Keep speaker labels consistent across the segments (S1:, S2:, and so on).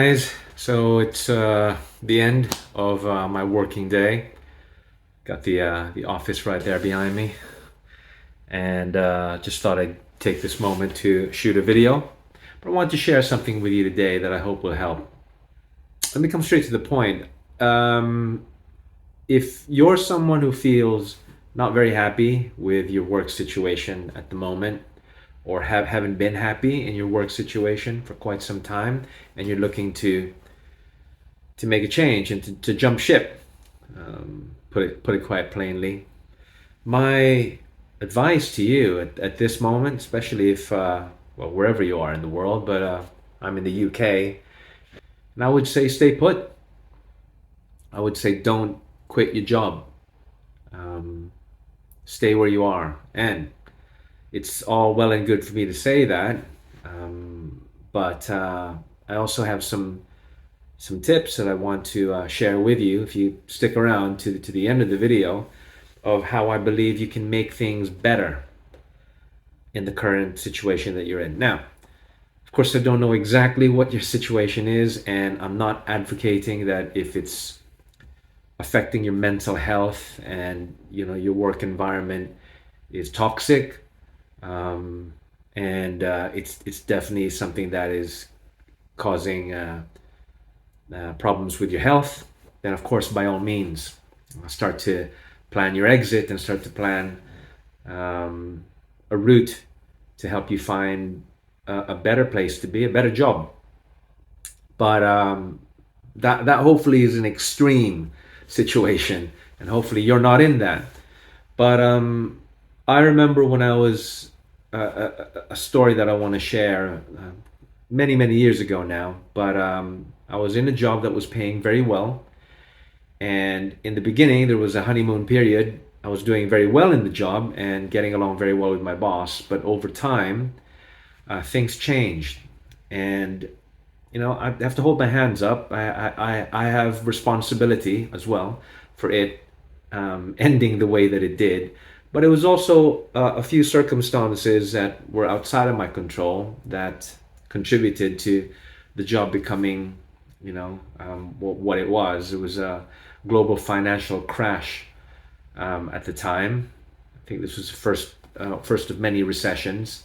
S1: Guys, so it's the end of my working day. Got the office right there behind me, and just thought I'd take this moment to shoot a video. But I want to share something with you today that I hope will help. Let me come straight to the point. Um, if you're someone who feels not very happy with your work situation at the moment, or haven't been happy in your work situation for quite some time, and you're looking to make a change and to jump ship. Put it quite plainly. My advice to you at this moment, especially if well, wherever you are in the world, but I'm in the UK, and I would say stay put. I would say don't quit your job. Um, Stay where you are. And it's all well and good for me to say that, but I also have some tips that I want to share with you if you stick around to the end of the video of how I believe you can make things better in the current situation that you're in. Now, of course, I don't know exactly what your situation is, and I'm not advocating that if it's affecting your mental health and your work environment is toxic, and it's definitely something that is causing problems with your health, then of course, by all means, start to plan your exit and start to plan a route to help you find a better place to be, a better job. But that hopefully is an extreme situation, and hopefully you're not in that. But I remember when I was a story that I want to share many years ago now. But I was in a job that was paying very well, and in the beginning there was a honeymoon period. I was doing very well in the job and getting along very well with my boss. But over time, things changed, and I have to hold my hands up. I have responsibility as well for it ending the way that it did. But it was also a few circumstances that were outside of my control that contributed to the job becoming, what it was. It was a global financial crash at the time. I think this was the first of many recessions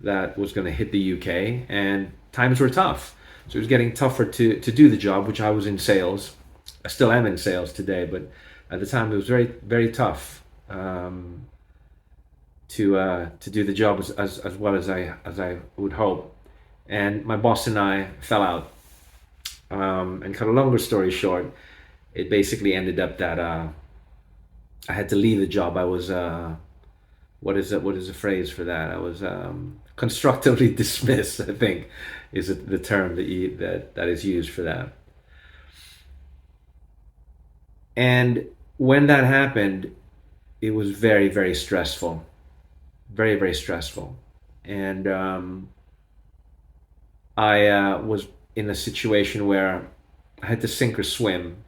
S1: that was going to hit the UK, and times were tough. So it was getting tougher to do the job, which I was in sales. I still am in sales today, but at the time it was very tough to do the job as well as I would hope. And my boss and I fell out. And cut a longer story short, it basically ended up that I had to leave the job. I was what is the phrase for that? I was constructively dismissed, I think, is the term that is used for that. And when that happened, it was very stressful, very stressful. And I was in a situation where I had to sink or swim.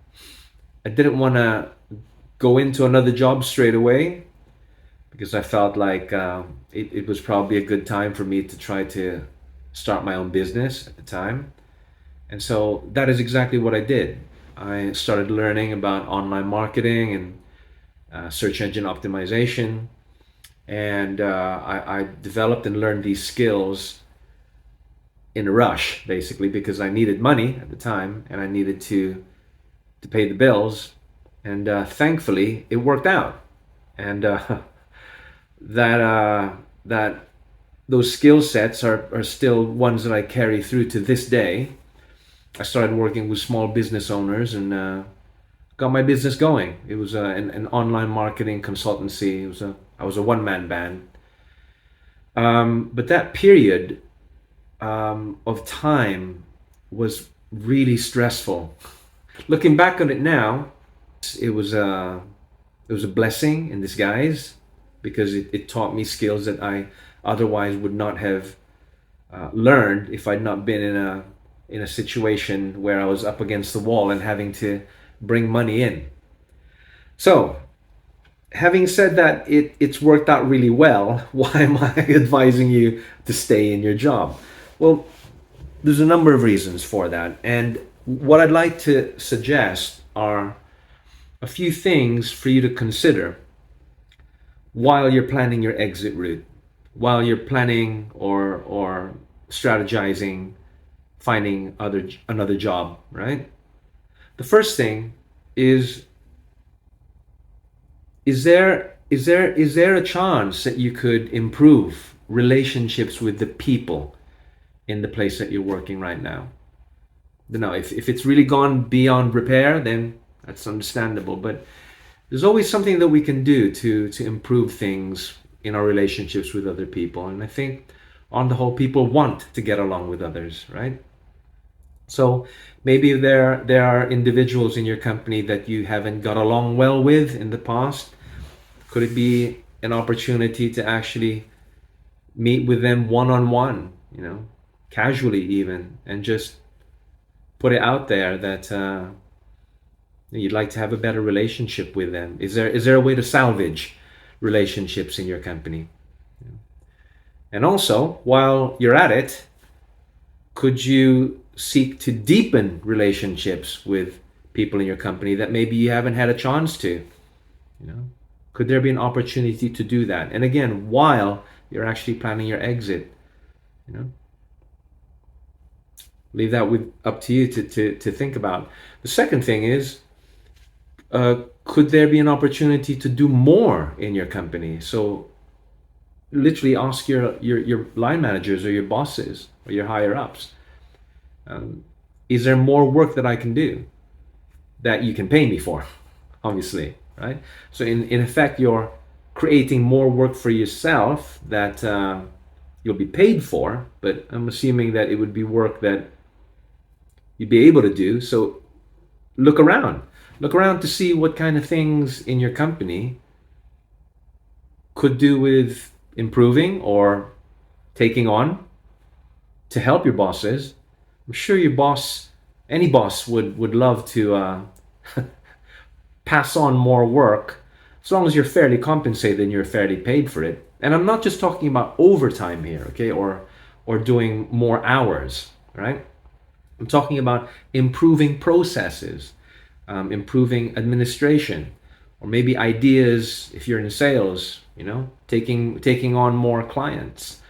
S1: I didn't want to go into another job straight away because I felt like it was probably a good time for me to try to start my own business at the time. And so that is exactly what I did. I started learning about online marketing and search engine optimization. And I developed and learned these skills in a rush, basically, because I needed money at the time and I needed to pay the bills. And thankfully, it worked out. And that those skill sets are still ones that I carry through to this day. I started working with small business owners and got my business going. It was an online marketing consultancy. I was a one-man band. But that period of time was really stressful. Looking back on it now, it was a blessing in disguise because it taught me skills that I otherwise would not have learned if I'd not been in a situation where I was up against the wall and having to bring money in. So, having said that, it's worked out really well. Why am I advising you to stay in your job? Well, There's a number of reasons for that. And what I'd like to suggest are a few things for you to consider while you're planning your exit route, while you're planning or strategizing finding another job, right? The first thing is is there a chance that you could improve relationships with the people in the place that you're working right now? Now, if it's really gone beyond repair, then that's understandable. But there's always something that we can do to improve things in our relationships with other people. And I think on the whole, people want to get along with others, right? So maybe there are individuals in your company that you haven't got along well with in the past. Could it be an opportunity to actually meet with them one on one, casually even, and just put it out there that you'd like to have a better relationship with them? Is there a way to salvage relationships in your company? And also, while you're at it, could you seek to deepen relationships with people in your company that maybe you haven't had a chance to? Could there be an opportunity to do that? And again, while you're actually planning your exit, leave that up to you to think about. The second thing is, could there be an opportunity to do more in your company? So literally ask your line managers or your bosses or your higher ups, is there more work that I can do that you can pay me for? Obviously, right? So in effect, you're creating more work for yourself that you'll be paid for, but I'm assuming that it would be work that you'd be able to do. So look around to see what kind of things in your company could do with improving or taking on to help your bosses. I'm sure any boss would love to pass on more work, as long as you're fairly compensated and you're fairly paid for it. And I'm not just talking about overtime here, okay, or doing more hours, right? I'm talking about improving processes, improving administration, or maybe ideas if you're in sales, taking on more clients,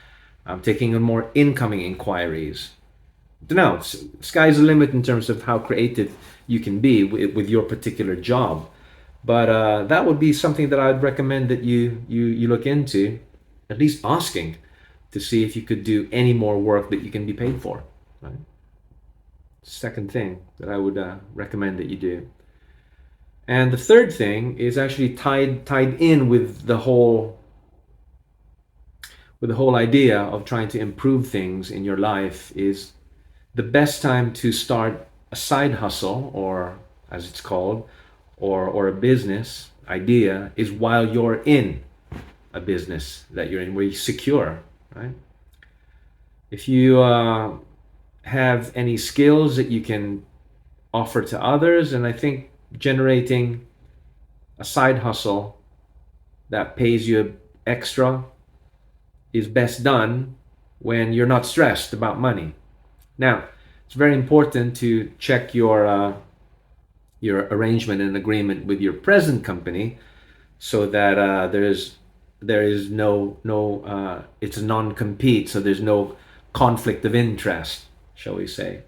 S1: taking on more incoming inquiries. I don't know, sky's the limit in terms of how creative you can be with your particular job. But that would be something that I'd recommend that you look into, at least asking to see if you could do any more work that you can be paid for, right? Second thing that I would recommend that you do. And the third thing is actually tied in with the whole idea of trying to improve things in your life. Is the best time to start a side hustle, or as it's called, or a business idea, is while you're in a business that you're in, where you're secure, right? If you have any skills that you can offer to others, and I think generating a side hustle that pays you extra is best done when you're not stressed about money. Now, it's very important to check your arrangement and agreement with your present company, so that there is no it's a non-compete, so there's no conflict of interest, shall we say.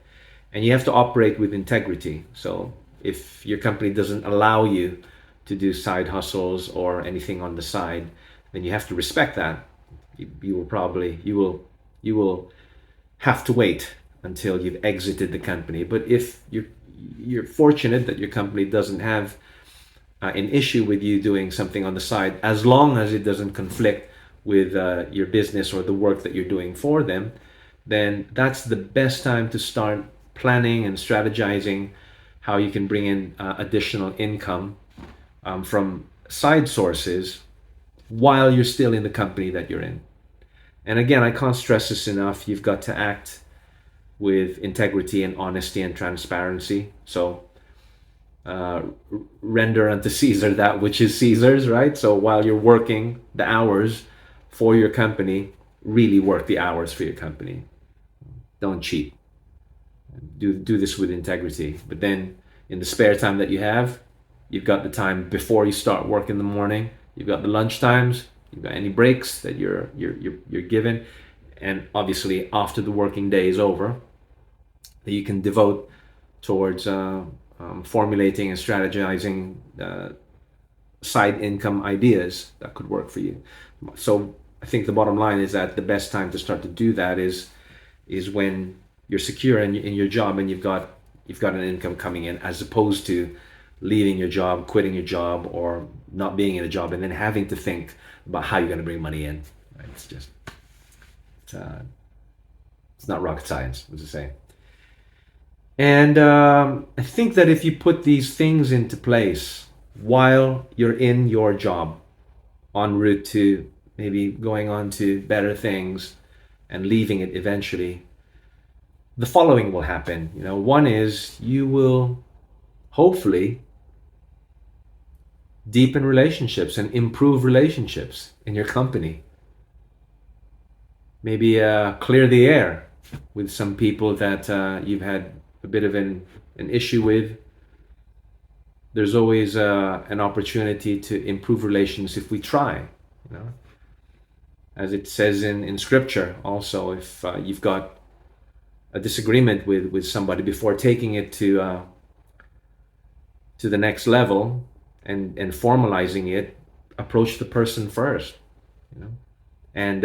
S1: And you have to operate with integrity. So if your company doesn't allow you to do side hustles or anything on the side, then you have to respect that. You will have to wait until you've exited the company. But if you're fortunate that your company doesn't have an issue with you doing something on the side, as long as it doesn't conflict with your business or the work that you're doing for them, then that's the best time to start planning and strategizing how you can bring in additional income from side sources while you're still in the company that you're in. And again, I can't stress this enough. You've got to act with integrity and honesty and transparency. So render unto Caesar that which is Caesar's, right? So while you're working the hours for your company, really work the hours for your company. Don't cheat. Do this with integrity. But then in the spare time that you have, you've got the time before you start work in the morning. You've got the lunch times. You've got any breaks that you're given, and obviously after the working day is over, that you can devote towards formulating and strategizing side income ideas that could work for you. So I think the bottom line is that the best time to start to do that is when you're secure in your job and you've got an income coming in, as opposed to leaving your job, quitting your job, or not being in a job and then having to think about how you're going to bring money in. Right? It's, uh, it's not rocket science, as I say. And I think that if you put these things into place while you're in your job, en route to maybe going on to better things and leaving it eventually, the following will happen. One is you will hopefully deepen relationships and improve relationships in your company. Maybe clear the air with some people that you've had a bit of an issue with. There's always an opportunity to improve relations if we try. As it says in scripture also, if you've got a disagreement with somebody, before taking it to the next level and formalizing it, approach the person first. And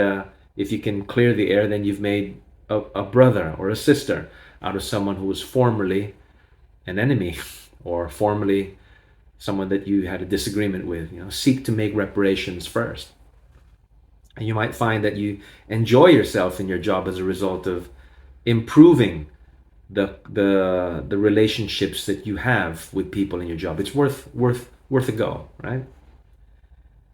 S1: if you can clear the air, then you've made a brother or a sister out of someone who was formerly an enemy or formerly someone that you had a disagreement with. Seek to make reparations first. And you might find that you enjoy yourself in your job as a result of improving the relationships that you have with people in your job. It's worth a go, right?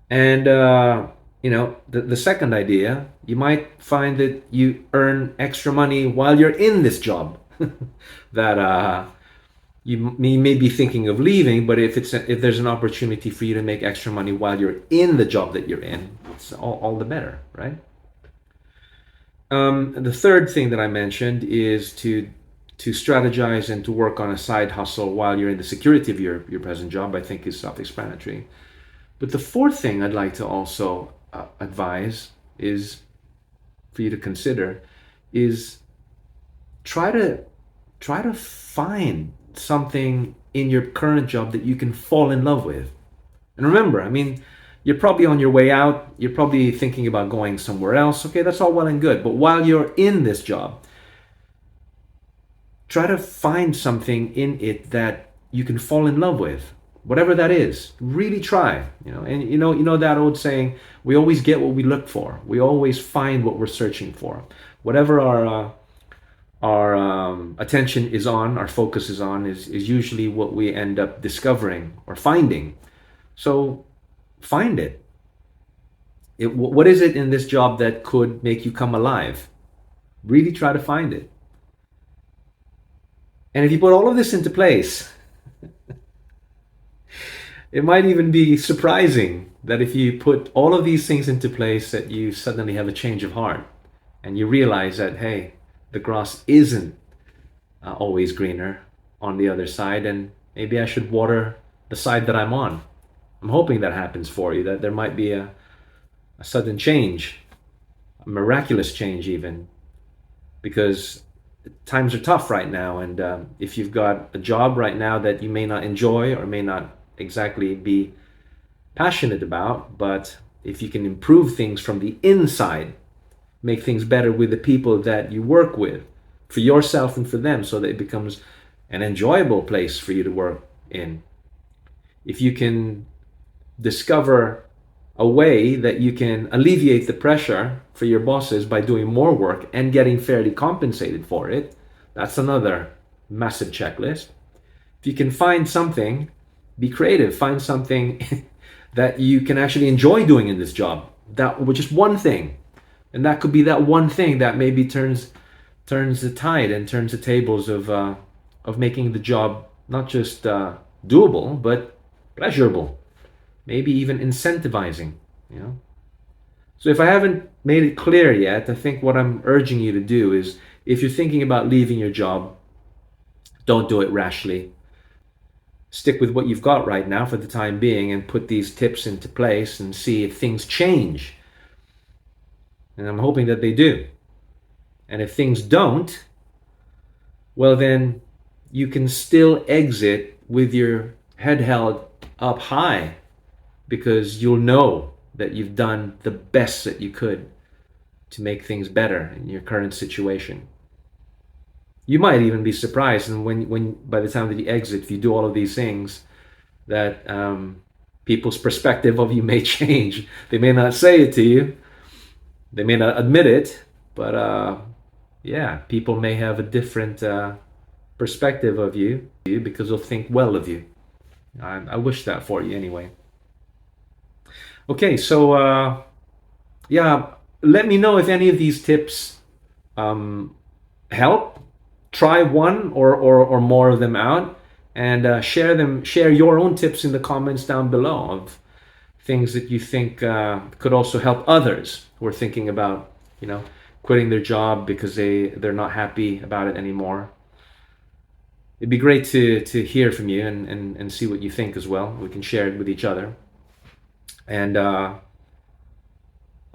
S1: And the second idea, you might find that you earn extra money while you're in this job that you may be thinking of leaving, but if there's an opportunity for you to make extra money while you're in the job that you're in, it's all the better, right? The third thing that I mentioned is to strategize and to work on a side hustle while you're in the security of your present job. I think is self-explanatory. But the fourth thing I'd like to also advise is for you to consider is try to find something in your current job that you can fall in love with. And remember, you're probably on your way out, you're probably thinking about going somewhere else. Okay, that's all well and good. But while you're in this job, try to find something in it that you can fall in love with. Whatever that is, really try. And you know that old saying, we always get what we look for. We always find what we're searching for. Whatever our attention is on, our focus is on, is usually what we end up discovering or finding. So find it. What is it in this job that could make you come alive? Really try to find it. And if you put all of this into place, it might even be surprising that if you put all of these things into place, that you suddenly have a change of heart and you realize that, hey, the grass isn't always greener on the other side, and maybe I should water the side that I'm on. I'm hoping that happens for you, that there might be a sudden change, a miraculous change even, because times are tough right now. And if you've got a job right now that you may not enjoy or may not exactly be passionate about, but if you can improve things from the inside, make things better with the people that you work with, for yourself and for them, so that it becomes an enjoyable place for you to work in. If you can discover a way that you can alleviate the pressure for your bosses by doing more work and getting fairly compensated for it, that's another massive checklist. If you can find something, be creative, find something that you can actually enjoy doing in this job, that with just one thing. And that could be that one thing that maybe turns the tide and turns the tables of making the job not just doable, but pleasurable, maybe even incentivizing. So if I haven't made it clear yet, I think what I'm urging you to do is, if you're thinking about leaving your job, Don't do it rashly. Stick with what you've got right now for the time being and put these tips into place and see if things change. And I'm hoping that they do. And if things don't, well, then you can still exit with your head held up high, because you'll know that you've done the best that you could to make things better in your current situation. You might even be surprised, and when by the time that you exit, if you do all of these things, that people's perspective of you may change. They may not say it to you, they may not admit it, but yeah, people may have a different perspective of you because they'll think well of you. I wish that for you anyway. Okay, so yeah, let me know if any of these tips help. Try one or more of them out, and share your own tips in the comments down below of things that you think could also help others who are thinking about, quitting their job because they're not happy about it anymore. It'd be great to hear from you and see what you think as well. We can share it with each other. And I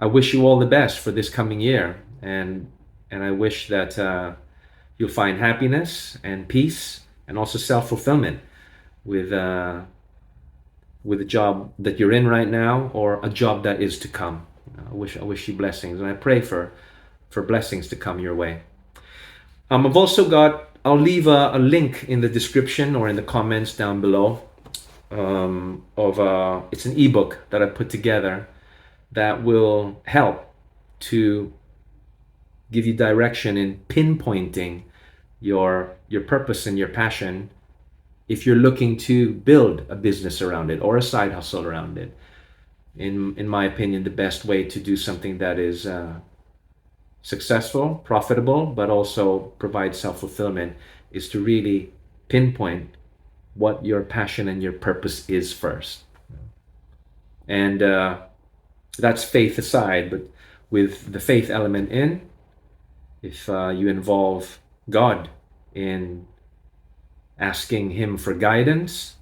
S1: wish you all the best for this coming year, and I wish that you'll find happiness and peace and also self-fulfillment with the job that you're in right now, or a job that is to come. I wish you blessings, and I pray for blessings to come your way. I've also got, I'll leave a link in the description or in the comments down below of it's an ebook that I put together that will help to give you direction in pinpointing your purpose and your passion if you're looking to build a business around it or a side hustle around it. In my opinion, the best way to do something that is successful, profitable, but also provides self-fulfillment is to really pinpoint what your passion and your purpose is first. And that's faith aside, but with the faith element in, if you involve God in asking Him for guidance,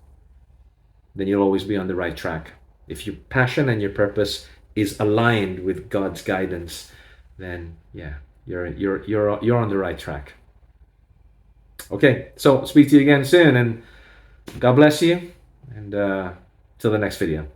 S1: then you'll always be on the right track. If your passion and your purpose is aligned with God's guidance, then yeah, you're on the right track. Okay, so speak to you again soon, and God bless you, and till the next video.